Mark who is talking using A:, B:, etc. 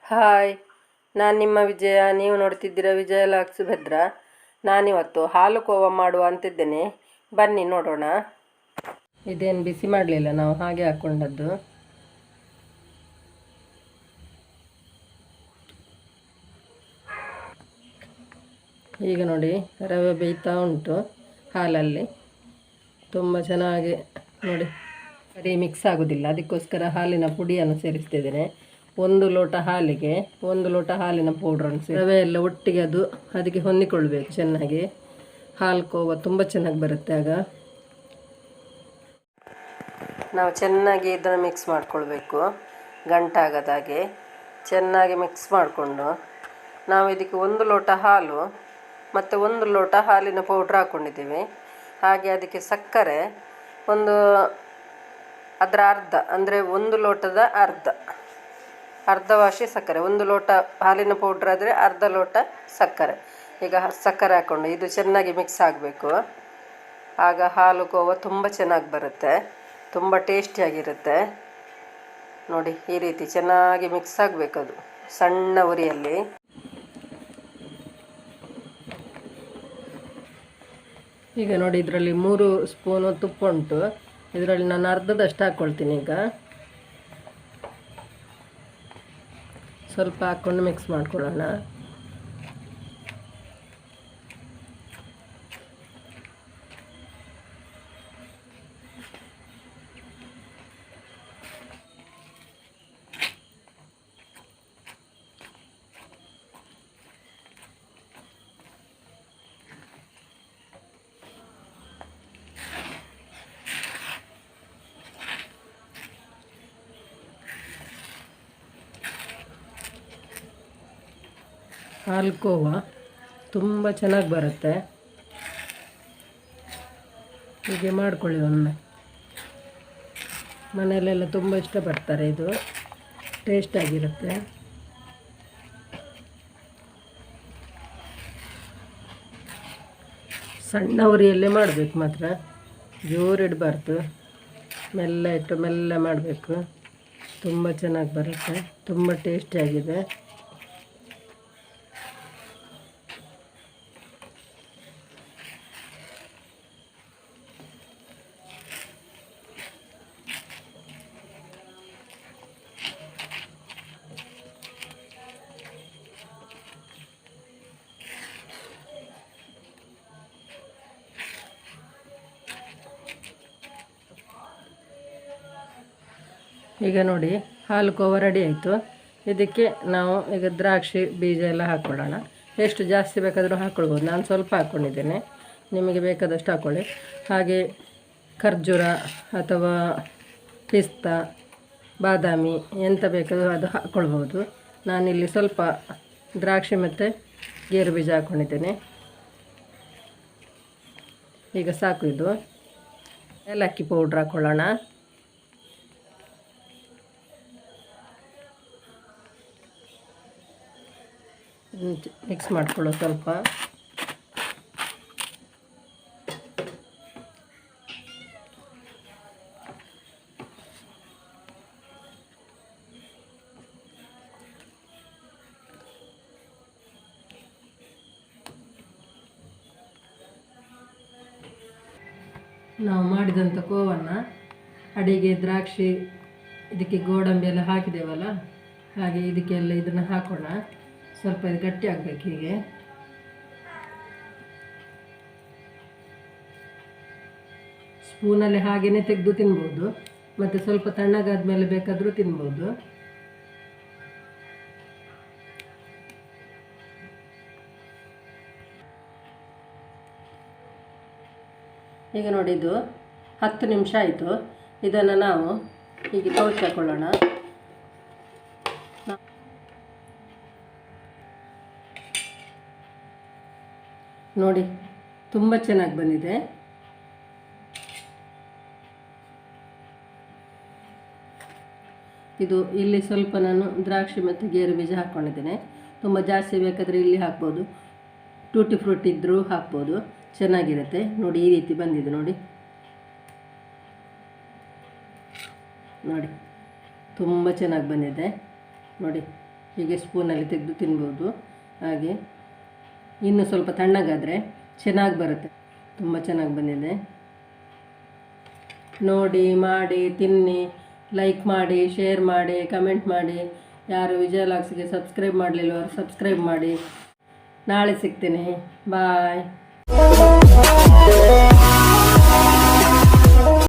A: Hi, ನಾನು ನಿಮ್ಮ ವಿಜಯ. ನೀವು ನೋಡ್ತಿದ್ದೀರಾ ವಿಜಯ ಲಾಕ್ಸ್ ಭದ್ರ. ನಾನಿವತ್ತು ಹಾಲು ಕೋವ ಮಾಡುವ ಅಂತಿದ್ದೇನೆ. ಬನ್ನಿ ನೋಡೋಣ. ಇದೇನು ಬಿಸಿ ಮಾಡಲಿಲ್ಲ, ನಾವು ಹಾಗೆ ಹಾಕ್ಕೊಂಡದ್ದು. ಈಗ ನೋಡಿ, ರವೆ ಬೇಯ್ತಾ ಉಂಟು ಹಾಲಲ್ಲಿ. ತುಂಬ ಚೆನ್ನಾಗಿ ನೋಡಿ, ಸರಿ ಮಿಕ್ಸ್ ಆಗೋದಿಲ್ಲ. ಅದಕ್ಕೋಸ್ಕರ ಹಾಲಿನ ಪುಡಿಯನ್ನು ಸೇರಿಸ್ತಿದ್ದೇನೆ. 1 ಲೋಟ ಹಾಲಿಗೆ 1 ಲೋಟ ಹಾಲಿನ ಪೌಡ್ರನ್ನು ರವೆ ಎಲ್ಲ ಒಟ್ಟಿಗೆ ಅದಕ್ಕೆ ಹೊಂದಿಕೊಳ್ಬೇಕು ಚೆನ್ನಾಗಿ. ಹಾಲು ಕೋವ ತುಂಬ ಚೆನ್ನಾಗಿ ಬರುತ್ತೆ ಆಗ. ನಾವು ಚೆನ್ನಾಗಿ ಇದನ್ನು ಮಿಕ್ಸ್ ಮಾಡಿಕೊಳ್ಬೇಕು, ಗಂಟಾಗದಾಗೆ ಚೆನ್ನಾಗಿ ಮಿಕ್ಸ್ ಮಾಡಿಕೊಂಡು ನಾವು ಇದಕ್ಕೆ 1 ಲೋಟ ಹಾಲು ಮತ್ತು 1 ಲೋಟ ಹಾಲಿನ ಪೌಡ್ರ್ ಹಾಕ್ಕೊಂಡಿದ್ದೀವಿ. ಹಾಗೆ ಅದಕ್ಕೆ ಸಕ್ಕರೆ ಅದರ ಅರ್ಧ, ಅಂದರೆ 1 ಲೋಟದ ಅರ್ಧ ವಾಸಿ ಸಕ್ಕರೆ. 1 ಲೋಟ ಹಾಲಿನ ಪೌಡ್ರ್ ಆದರೆ ಅರ್ಧ ಲೋಟ ಸಕ್ಕರೆ. ಈಗ ಸಕ್ಕರೆ ಹಾಕ್ಕೊಂಡು ಇದು ಚೆನ್ನಾಗಿ ಮಿಕ್ಸ್ ಆಗಬೇಕು. ಆಗ ಹಾಲು ಕೋವ ತುಂಬ ಚೆನ್ನಾಗಿ ಬರುತ್ತೆ, ತುಂಬ ಟೇಸ್ಟಿಯಾಗಿರುತ್ತೆ. ನೋಡಿ, ಈ ರೀತಿ ಚೆನ್ನಾಗಿ ಮಿಕ್ಸ್ ಆಗಬೇಕು, ಅದು ಸಣ್ಣ ಉರಿಯಲ್ಲಿ. ಈಗ ನೋಡಿ, ಇದರಲ್ಲಿ 3 ಸ್ಪೂನು ತುಪ್ಪ ಉಂಟು. ಇದರಲ್ಲಿ ನಾನು ಅರ್ಧದಷ್ಟು ಹಾಕ್ಕೊಳ್ತೀನಿ. ಈಗ ಸ್ವಲ್ಪ ಹಾಕ್ಕೊಂಡು ಮಿಕ್ಸ್ ಮಾಡ್ಕೊಳ್ಳೋಣ. ಹಾಲು ಕೋವ ತುಂಬ ಚೆನ್ನಾಗಿ ಬರುತ್ತೆ. ಹೀಗೆ ಮಾಡ್ಕೊಳ್ಳಿ ಒಮ್ಮೆ. ಮನೆಯಲ್ಲೆಲ್ಲ ತುಂಬ ಇಷ್ಟಪಡ್ತಾರೆ, ಇದು ಟೇಸ್ಟಾಗಿರುತ್ತೆ. ಸಣ್ಣ ಉರಿಯಲ್ಲೇ ಮಾಡಬೇಕು ಮಾತ್ರ, ಜೋರಿಡಬಾರ್ದು. ಮೆಲ್ಲ ಇಟ್ಟು ಮೆಲ್ಲ ಮಾಡಬೇಕು. ತುಂಬ ಚೆನ್ನಾಗಿ ಬರುತ್ತೆ, ತುಂಬ ಟೇಸ್ಟಿಯಾಗಿದೆ. ಈಗ ನೋಡಿ, ಹಾಲು ಕೋವ ರೆಡಿ ಆಯಿತು. ಇದಕ್ಕೆ ನಾವು ಈಗ ದ್ರಾಕ್ಷಿ ಬೀಜ ಎಲ್ಲ ಹಾಕ್ಕೊಳ್ಳೋಣ. ಎಷ್ಟು ಜಾಸ್ತಿ ಬೇಕಾದರೂ ಹಾಕ್ಕೊಳ್ಬೋದು. ನಾನು ಸ್ವಲ್ಪ ಹಾಕ್ಕೊಂಡಿದ್ದೇನೆ, ನಿಮಗೆ ಬೇಕಾದಷ್ಟು ಹಾಕ್ಕೊಳ್ಳಿ. ಹಾಗೆ ಖರ್ಜೂರ ಅಥವಾ ಪಿಸ್ತಾ, ಬಾದಾಮಿ ಎಂತ ಬೇಕಾದರೂ ಅದು ಹಾಕ್ಕೊಳ್ಬೋದು. ನಾನಿಲ್ಲಿ ಸ್ವಲ್ಪ ದ್ರಾಕ್ಷಿ ಮತ್ತು ಗೇರು ಬೀಜ ಹಾಕ್ಕೊಂಡಿದ್ದೇನೆ. ಈಗ ಸಾಕು. ಇದು ಏಲಕ್ಕಿ ಪೌಡ್ರ್ ಹಾಕ್ಕೊಳ್ಳೋಣ. ಮಿಕ್ಸ್ ಮಾಡಿಕೊಳ್ಳೋ ಸ್ವಲ್ಪ. ನಾವು ಮಾಡಿದಂಥ ಕೋವನ್ನು ಅಡಿಗೆ ದ್ರಾಕ್ಷಿ ಇದಕ್ಕೆ ಗೋಡಂಬಿ ಎಲ್ಲ ಹಾಕಿದ್ದೇವಲ್ಲ, ಹಾಗೆ ಇದಕ್ಕೆಲ್ಲ ಇದನ್ನು ಹಾಕೋಣ. ಸ್ವಲ್ಪ ಇದು ಗಟ್ಟಿ ಆಗಬೇಕು. ಹೀಗೆ ಸ್ಪೂನಲ್ಲಿ ಹಾಗೆಯೇ ತೆಗೆದು ತಿನ್ಬೋದು, ಮತ್ತು ಸ್ವಲ್ಪ ತಣ್ಣಗಾದ ಮೇಲೆ ಬೇಕಾದರೂ ತಿನ್ಬೋದು. ಈಗ ನೋಡಿ, ಇದು 10 ನಿಮಿಷ ಆಯಿತು. ಇದನ್ನು ನಾವು ಹೀಗೆ ಕೌಚ್ ಹಾಕೊಳ್ಳೋಣ. ನೋಡಿ, ತುಂಬ ಚೆನ್ನಾಗಿ ಬಂದಿದೆ. ಇದು ಇಲ್ಲಿ ಸ್ವಲ್ಪ ನಾನು ದ್ರಾಕ್ಷಿ ಮತ್ತು ಗೇರು ಬೀಜ ಹಾಕ್ಕೊಂಡಿದ್ದೇನೆ. ತುಂಬ ಜಾಸ್ತಿ ಬೇಕಾದರೆ ಇಲ್ಲಿ ಹಾಕ್ಬೋದು, ಟೂಟಿ ಫ್ರೂಟಿ ಇದ್ದರೂ ಹಾಕ್ಬೋದು, ಚೆನ್ನಾಗಿರುತ್ತೆ. ನೋಡಿ, ಈ ರೀತಿ ಬಂದಿದೆ. ನೋಡಿ ನೋಡಿ ತುಂಬ ಚೆನ್ನಾಗಿ ಬಂದಿದೆ. ನೋಡಿ, ಹೀಗೆ ಸ್ಪೂನಲ್ಲಿ ತೆಗೆದು ತಿನ್ಬೋದು. ಹಾಗೆ ಇನ್ನು ಸ್ವಲ್ಪ ತಣ್ಣಗಾದರೆ ಚೆನ್ನಾಗಿ ಬರುತ್ತೆ. ತುಂಬ ಚೆನ್ನಾಗಿ ಬಂದಿದೆ. ನೋಡಿ, ಮಾಡಿ, ತಿನ್ನಿ, ಲೈಕ್ ಮಾಡಿ, ಶೇರ್ ಮಾಡಿ, ಕಮೆಂಟ್ ಮಾಡಿ. ಯಾರು ವಿಜಯ ಲಾಗ್ಸ್ಗೆ ಸಬ್ಸ್ಕ್ರೈಬ್ ಮಾಡಲಿಲ್ಲ ಅವರು ಸಬ್ಸ್ಕ್ರೈಬ್ ಮಾಡಿ. ನಾಳೆ ಸಿಗ್ತೀನಿ. ಬಾಯ್.